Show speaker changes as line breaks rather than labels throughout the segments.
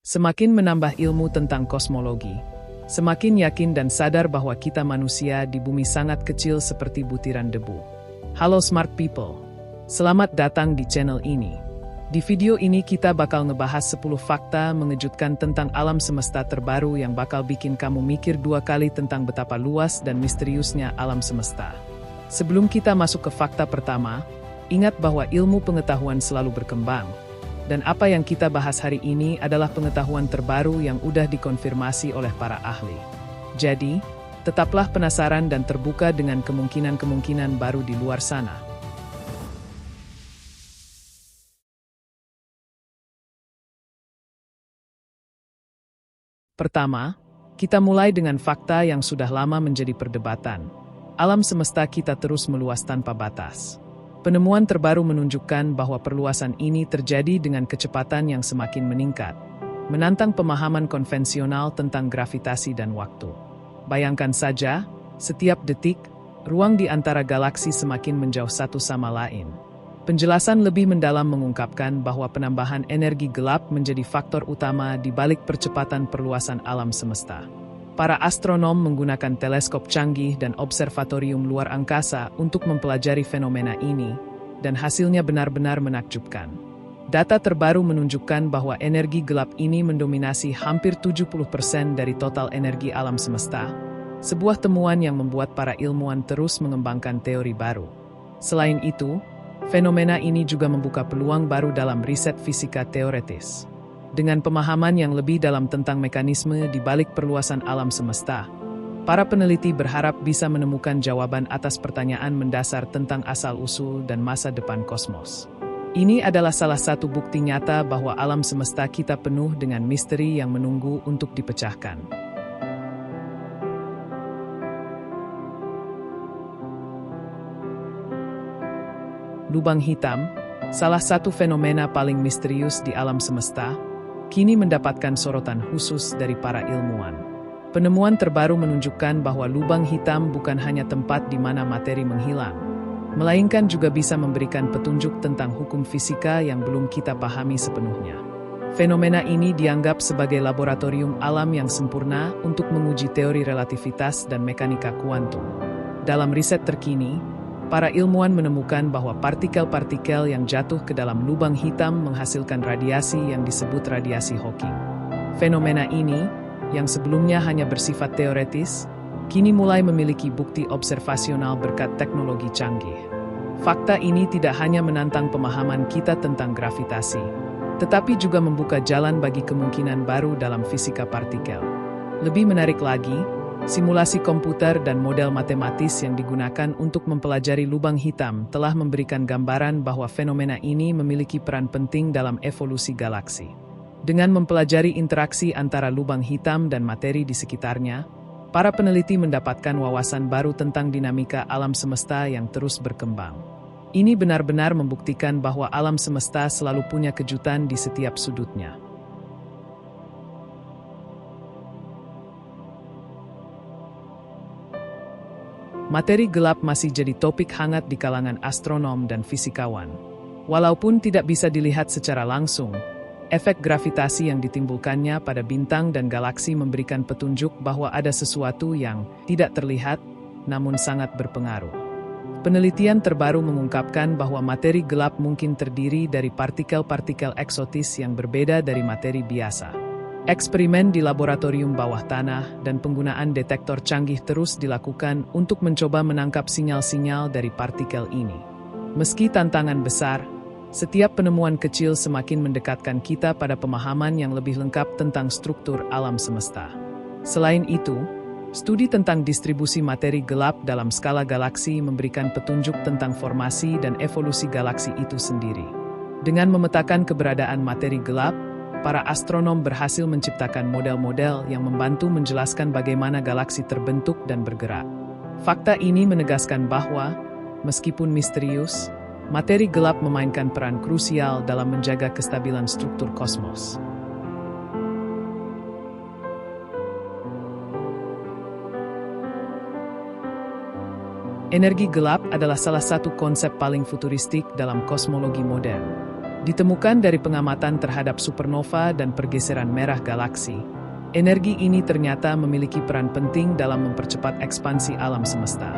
Semakin menambah ilmu tentang kosmologi, semakin yakin dan sadar bahwa kita manusia di bumi sangat kecil seperti butiran debu. Halo smart people, selamat datang di channel ini. Di video ini kita bakal ngebahas 10 fakta mengejutkan tentang alam semesta terbaru yang bakal bikin kamu mikir dua kali tentang betapa luas dan misteriusnya alam semesta. Sebelum kita masuk ke fakta pertama, ingat bahwa ilmu pengetahuan selalu berkembang. Dan apa yang kita bahas hari ini adalah pengetahuan terbaru yang udah dikonfirmasi oleh para ahli. Jadi, tetaplah penasaran dan terbuka dengan kemungkinan-kemungkinan baru di luar sana. Pertama, kita mulai dengan fakta yang sudah lama menjadi perdebatan. Alam semesta kita terus meluas tanpa batas. Penemuan terbaru menunjukkan bahwa perluasan ini terjadi dengan kecepatan yang semakin meningkat, menantang pemahaman konvensional tentang gravitasi dan waktu. Bayangkan saja, setiap detik, ruang di antara galaksi semakin menjauh satu sama lain. Penjelasan lebih mendalam mengungkapkan bahwa penambahan energi gelap menjadi faktor utama di balik percepatan perluasan alam semesta. Para astronom menggunakan teleskop canggih dan observatorium luar angkasa untuk mempelajari fenomena ini, dan hasilnya benar-benar menakjubkan. Data terbaru menunjukkan bahwa energi gelap ini mendominasi hampir 70% dari total energi alam semesta, sebuah temuan yang membuat para ilmuwan terus mengembangkan teori baru. Selain itu, fenomena ini juga membuka peluang baru dalam riset fisika teoretis. Dengan pemahaman yang lebih dalam tentang mekanisme di balik perluasan alam semesta, para peneliti berharap bisa menemukan jawaban atas pertanyaan mendasar tentang asal-usul dan masa depan kosmos. Ini adalah salah satu bukti nyata bahwa alam semesta kita penuh dengan misteri yang menunggu untuk dipecahkan. Lubang hitam, salah satu fenomena paling misterius di alam semesta, kini mendapatkan sorotan khusus dari para ilmuwan. Penemuan terbaru menunjukkan bahwa lubang hitam bukan hanya tempat di mana materi menghilang, melainkan juga bisa memberikan petunjuk tentang hukum fisika yang belum kita pahami sepenuhnya. Fenomena ini dianggap sebagai laboratorium alam yang sempurna untuk menguji teori relativitas dan mekanika kuantum. Dalam riset terkini, para ilmuwan menemukan bahwa partikel-partikel yang jatuh ke dalam lubang hitam menghasilkan radiasi yang disebut radiasi Hawking. Fenomena ini, yang sebelumnya hanya bersifat teoretis, kini mulai memiliki bukti observasional berkat teknologi canggih. Fakta ini tidak hanya menantang pemahaman kita tentang gravitasi, tetapi juga membuka jalan bagi kemungkinan baru dalam fisika partikel. Lebih menarik lagi, simulasi komputer dan model matematis yang digunakan untuk mempelajari lubang hitam telah memberikan gambaran bahwa fenomena ini memiliki peran penting dalam evolusi galaksi. Dengan mempelajari interaksi antara lubang hitam dan materi di sekitarnya, para peneliti mendapatkan wawasan baru tentang dinamika alam semesta yang terus berkembang. Ini benar-benar membuktikan bahwa alam semesta selalu punya kejutan di setiap sudutnya. Materi gelap masih jadi topik hangat di kalangan astronom dan fisikawan. Walaupun tidak bisa dilihat secara langsung, efek gravitasi yang ditimbulkannya pada bintang dan galaksi memberikan petunjuk bahwa ada sesuatu yang tidak terlihat, namun sangat berpengaruh. Penelitian terbaru mengungkapkan bahwa materi gelap mungkin terdiri dari partikel-partikel eksotis yang berbeda dari materi biasa. Eksperimen di laboratorium bawah tanah dan penggunaan detektor canggih terus dilakukan untuk mencoba menangkap sinyal-sinyal dari partikel ini. Meski tantangan besar, setiap penemuan kecil semakin mendekatkan kita pada pemahaman yang lebih lengkap tentang struktur alam semesta. Selain itu, studi tentang distribusi materi gelap dalam skala galaksi memberikan petunjuk tentang formasi dan evolusi galaksi itu sendiri. Dengan memetakan keberadaan materi gelap, para astronom berhasil menciptakan model-model yang membantu menjelaskan bagaimana galaksi terbentuk dan bergerak. Fakta ini menegaskan bahwa, meskipun misterius, materi gelap memainkan peran krusial dalam menjaga kestabilan struktur kosmos. Energi gelap adalah salah satu konsep paling futuristik dalam kosmologi modern. Ditemukan dari pengamatan terhadap supernova dan pergeseran merah galaksi, energi ini ternyata memiliki peran penting dalam mempercepat ekspansi alam semesta.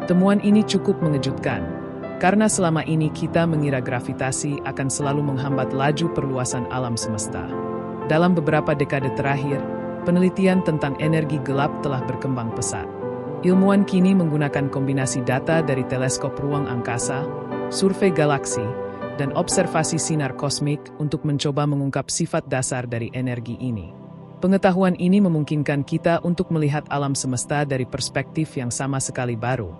Temuan ini cukup mengejutkan, karena selama ini kita mengira gravitasi akan selalu menghambat laju perluasan alam semesta. Dalam beberapa dekade terakhir, penelitian tentang energi gelap telah berkembang pesat. Ilmuwan kini menggunakan kombinasi data dari teleskop ruang angkasa, survei galaksi, dan observasi sinar kosmik untuk mencoba mengungkap sifat dasar dari energi ini. Pengetahuan ini memungkinkan kita untuk melihat alam semesta dari perspektif yang sama sekali baru,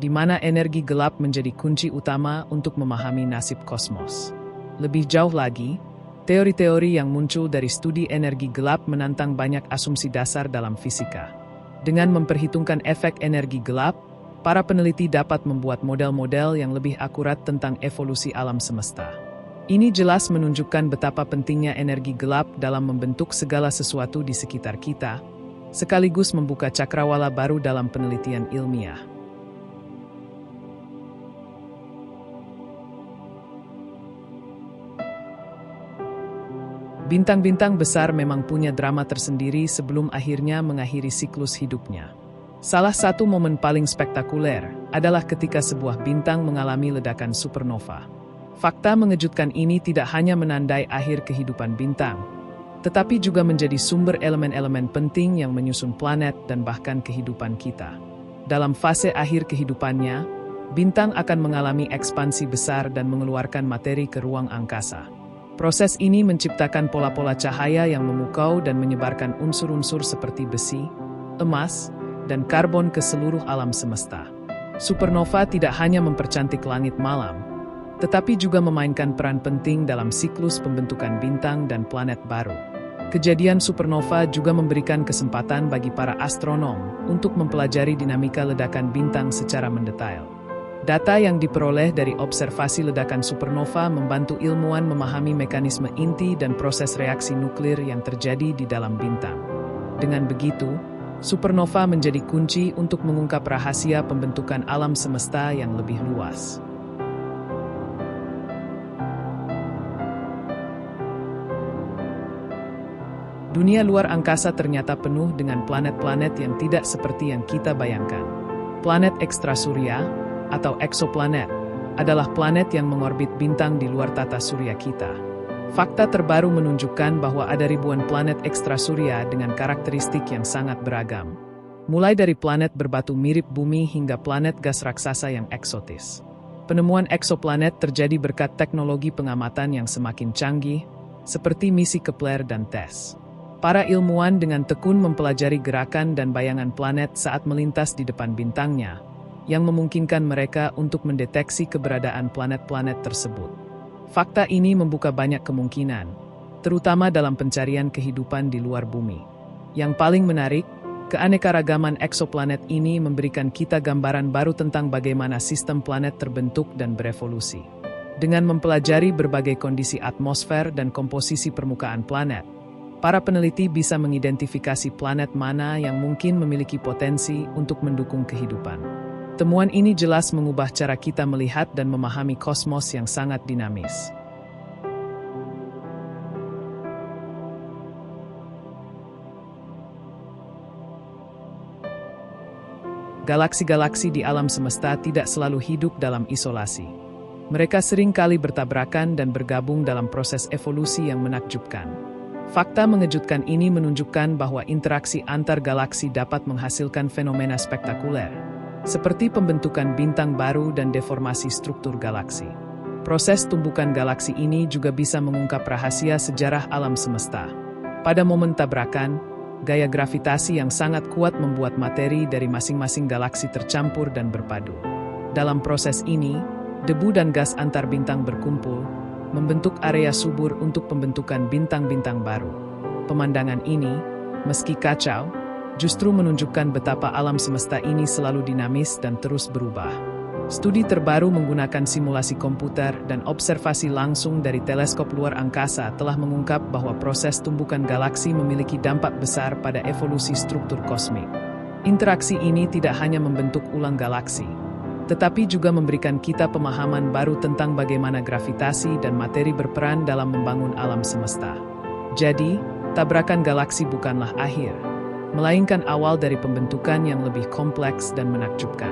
di mana energi gelap menjadi kunci utama untuk memahami nasib kosmos. Lebih jauh lagi, teori-teori yang muncul dari studi energi gelap menantang banyak asumsi dasar dalam fisika. Dengan memperhitungkan efek energi gelap, para peneliti dapat membuat model-model yang lebih akurat tentang evolusi alam semesta. Ini jelas menunjukkan betapa pentingnya energi gelap dalam membentuk segala sesuatu di sekitar kita, sekaligus membuka cakrawala baru dalam penelitian ilmiah. Bintang-bintang besar memang punya drama tersendiri sebelum akhirnya mengakhiri siklus hidupnya. Salah satu momen paling spektakuler adalah ketika sebuah bintang mengalami ledakan supernova. Fakta mengejutkan ini tidak hanya menandai akhir kehidupan bintang, tetapi juga menjadi sumber elemen-elemen penting yang menyusun planet dan bahkan kehidupan kita. Dalam fase akhir kehidupannya, bintang akan mengalami ekspansi besar dan mengeluarkan materi ke ruang angkasa. Proses ini menciptakan pola-pola cahaya yang memukau dan menyebarkan unsur-unsur seperti besi, emas, dan karbon ke seluruh alam semesta. Supernova tidak hanya mempercantik langit malam, tetapi juga memainkan peran penting dalam siklus pembentukan bintang dan planet baru. Kejadian supernova juga memberikan kesempatan bagi para astronom untuk mempelajari dinamika ledakan bintang secara mendetail. Data yang diperoleh dari observasi ledakan supernova membantu ilmuwan memahami mekanisme inti dan proses reaksi nuklir yang terjadi di dalam bintang. Dengan begitu, supernova menjadi kunci untuk mengungkap rahasia pembentukan alam semesta yang lebih luas. Dunia luar angkasa ternyata penuh dengan planet-planet yang tidak seperti yang kita bayangkan. Planet ekstrasurya, atau eksoplanet, adalah planet yang mengorbit bintang di luar tata surya kita. Fakta terbaru menunjukkan bahwa ada ribuan planet ekstrasurya dengan karakteristik yang sangat beragam. Mulai dari planet berbatu mirip bumi hingga planet gas raksasa yang eksotis. Penemuan eksoplanet terjadi berkat teknologi pengamatan yang semakin canggih, seperti misi Kepler dan TESS. Para ilmuwan dengan tekun mempelajari gerakan dan bayangan planet saat melintas di depan bintangnya, yang memungkinkan mereka untuk mendeteksi keberadaan planet-planet tersebut. Fakta ini membuka banyak kemungkinan, terutama dalam pencarian kehidupan di luar bumi. Yang paling menarik, keanekaragaman eksoplanet ini memberikan kita gambaran baru tentang bagaimana sistem planet terbentuk dan berevolusi. Dengan mempelajari berbagai kondisi atmosfer dan komposisi permukaan planet, para peneliti bisa mengidentifikasi planet mana yang mungkin memiliki potensi untuk mendukung kehidupan. Temuan ini jelas mengubah cara kita melihat dan memahami kosmos yang sangat dinamis. Galaksi-galaksi di alam semesta tidak selalu hidup dalam isolasi. Mereka sering kali bertabrakan dan bergabung dalam proses evolusi yang menakjubkan. Fakta mengejutkan ini menunjukkan bahwa interaksi antar galaksi dapat menghasilkan fenomena spektakuler, seperti pembentukan bintang baru dan deformasi struktur galaksi. Proses tumbukan galaksi ini juga bisa mengungkap rahasia sejarah alam semesta. Pada momen tabrakan, gaya gravitasi yang sangat kuat membuat materi dari masing-masing galaksi tercampur dan berpadu. Dalam proses ini, debu dan gas antar bintang berkumpul, membentuk area subur untuk pembentukan bintang-bintang baru. Pemandangan ini, meski kacau, justru menunjukkan betapa alam semesta ini selalu dinamis dan terus berubah. Studi terbaru menggunakan simulasi komputer dan observasi langsung dari teleskop luar angkasa telah mengungkap bahwa proses tumbukan galaksi memiliki dampak besar pada evolusi struktur kosmik. Interaksi ini tidak hanya membentuk ulang galaksi, tetapi juga memberikan kita pemahaman baru tentang bagaimana gravitasi dan materi berperan dalam membangun alam semesta. Jadi, tabrakan galaksi bukanlah akhir, melainkan awal dari pembentukan yang lebih kompleks dan menakjubkan.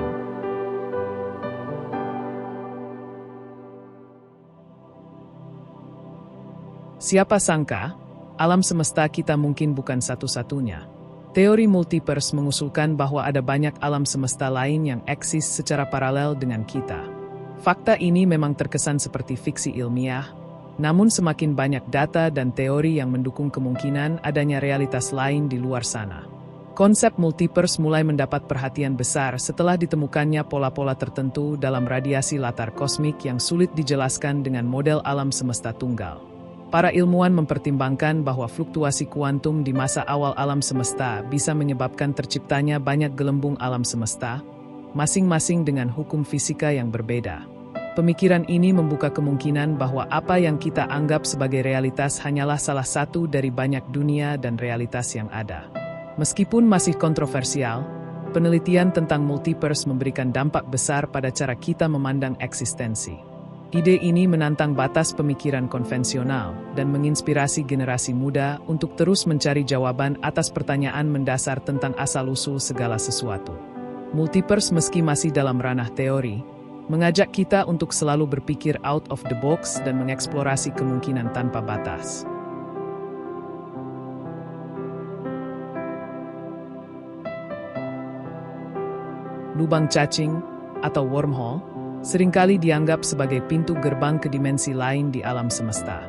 Siapa sangka, alam semesta kita mungkin bukan satu-satunya. Teori multiverse mengusulkan bahwa ada banyak alam semesta lain yang eksis secara paralel dengan kita. Fakta ini memang terkesan seperti fiksi ilmiah, namun semakin banyak data dan teori yang mendukung kemungkinan adanya realitas lain di luar sana. Konsep multiverse mulai mendapat perhatian besar setelah ditemukannya pola-pola tertentu dalam radiasi latar kosmik yang sulit dijelaskan dengan model alam semesta tunggal. Para ilmuwan mempertimbangkan bahwa fluktuasi kuantum di masa awal alam semesta bisa menyebabkan terciptanya banyak gelembung alam semesta, masing-masing dengan hukum fisika yang berbeda. Pemikiran ini membuka kemungkinan bahwa apa yang kita anggap sebagai realitas hanyalah salah satu dari banyak dunia dan realitas yang ada. Meskipun masih kontroversial, penelitian tentang multiverse memberikan dampak besar pada cara kita memandang eksistensi. Ide ini menantang batas pemikiran konvensional dan menginspirasi generasi muda untuk terus mencari jawaban atas pertanyaan mendasar tentang asal-usul segala sesuatu. Multiverse meski masih dalam ranah teori, mengajak kita untuk selalu berpikir out of the box dan mengeksplorasi kemungkinan tanpa batas. Lubang cacing atau wormhole seringkali dianggap sebagai pintu gerbang ke dimensi lain di alam semesta.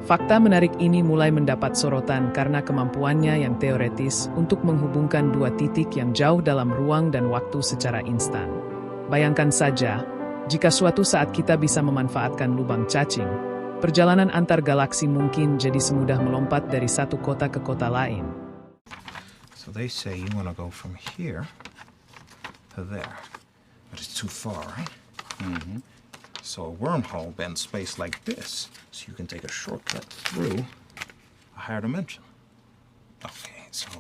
Fakta menarik ini mulai mendapat sorotan karena kemampuannya yang teoretis untuk menghubungkan dua titik yang jauh dalam ruang dan waktu secara instan. Bayangkan saja, jika suatu saat kita bisa memanfaatkan lubang cacing, perjalanan antar galaksi mungkin jadi semudah melompat dari satu kota ke kota lain.
So they say you want to go from here to there, but it's too far, right? So a wormhole bends space like this, so you can take a shortcut through a higher dimension. Okay, so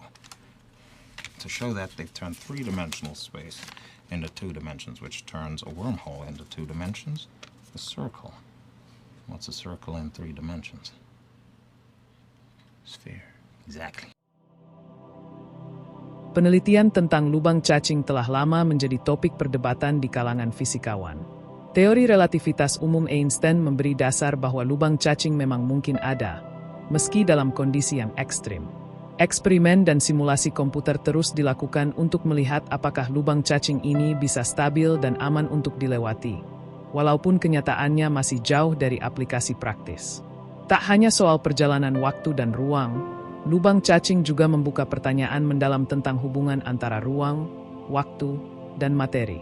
to show that, they've turned three-dimensional space into two dimensions, which turns a wormhole into two dimensions. A circle. What's a circle in three dimensions? Sphere. Exactly.
Penelitian tentang lubang cacing telah lama menjadi topik perdebatan di kalangan fisikawan. Teori relativitas umum Einstein memberi dasar bahwa lubang cacing memang mungkin ada, meski dalam kondisi yang ekstrim. Eksperimen dan simulasi komputer terus dilakukan untuk melihat apakah lubang cacing ini bisa stabil dan aman untuk dilewati, walaupun kenyataannya masih jauh dari aplikasi praktis. Tak hanya soal perjalanan waktu dan ruang, lubang cacing juga membuka pertanyaan mendalam tentang hubungan antara ruang, waktu, dan materi.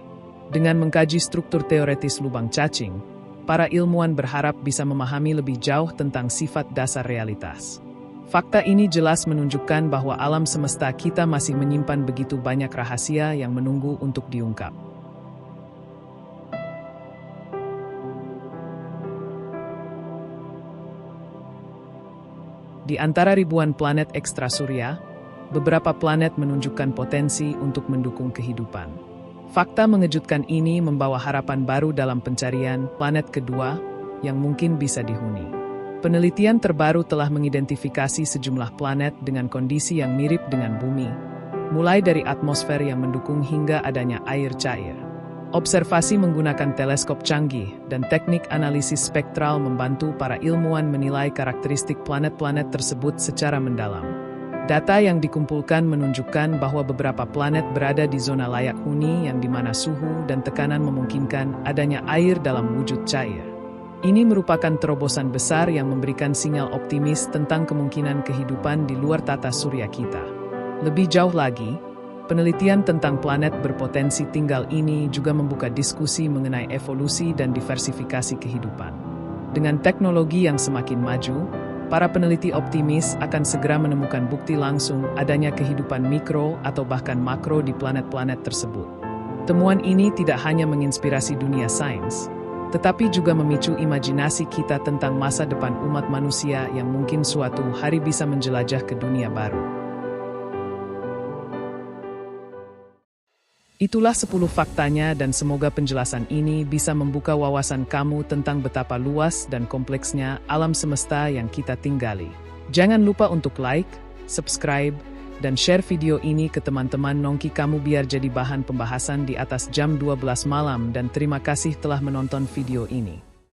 Dengan mengkaji struktur teoretis lubang cacing, para ilmuwan berharap bisa memahami lebih jauh tentang sifat dasar realitas. Fakta ini jelas menunjukkan bahwa alam semesta kita masih menyimpan begitu banyak rahasia yang menunggu untuk diungkap. Di antara ribuan planet ekstrasurya, beberapa planet menunjukkan potensi untuk mendukung kehidupan. Fakta mengejutkan ini membawa harapan baru dalam pencarian planet kedua yang mungkin bisa dihuni. Penelitian terbaru telah mengidentifikasi sejumlah planet dengan kondisi yang mirip dengan bumi, mulai dari atmosfer yang mendukung hingga adanya air cair. Observasi menggunakan teleskop canggih dan teknik analisis spektral membantu para ilmuwan menilai karakteristik planet-planet tersebut secara mendalam. Data yang dikumpulkan menunjukkan bahwa beberapa planet berada di zona layak huni yang di mana suhu dan tekanan memungkinkan adanya air dalam wujud cair. Ini merupakan terobosan besar yang memberikan sinyal optimis tentang kemungkinan kehidupan di luar tata surya kita. Lebih jauh lagi, penelitian tentang planet berpotensi tinggal ini juga membuka diskusi mengenai evolusi dan diversifikasi kehidupan. Dengan teknologi yang semakin maju, para peneliti optimis akan segera menemukan bukti langsung adanya kehidupan mikro atau bahkan makro di planet-planet tersebut. Temuan ini tidak hanya menginspirasi dunia sains, tetapi juga memicu imajinasi kita tentang masa depan umat manusia yang mungkin suatu hari bisa menjelajah ke dunia baru. Itulah 10 faktanya dan semoga penjelasan ini bisa membuka wawasan kamu tentang betapa luas dan kompleksnya alam semesta yang kita tinggali. Jangan lupa untuk like, subscribe, dan share video ini ke teman-teman nongki kamu biar jadi bahan pembahasan di atas jam 12 malam dan terima kasih telah menonton video ini.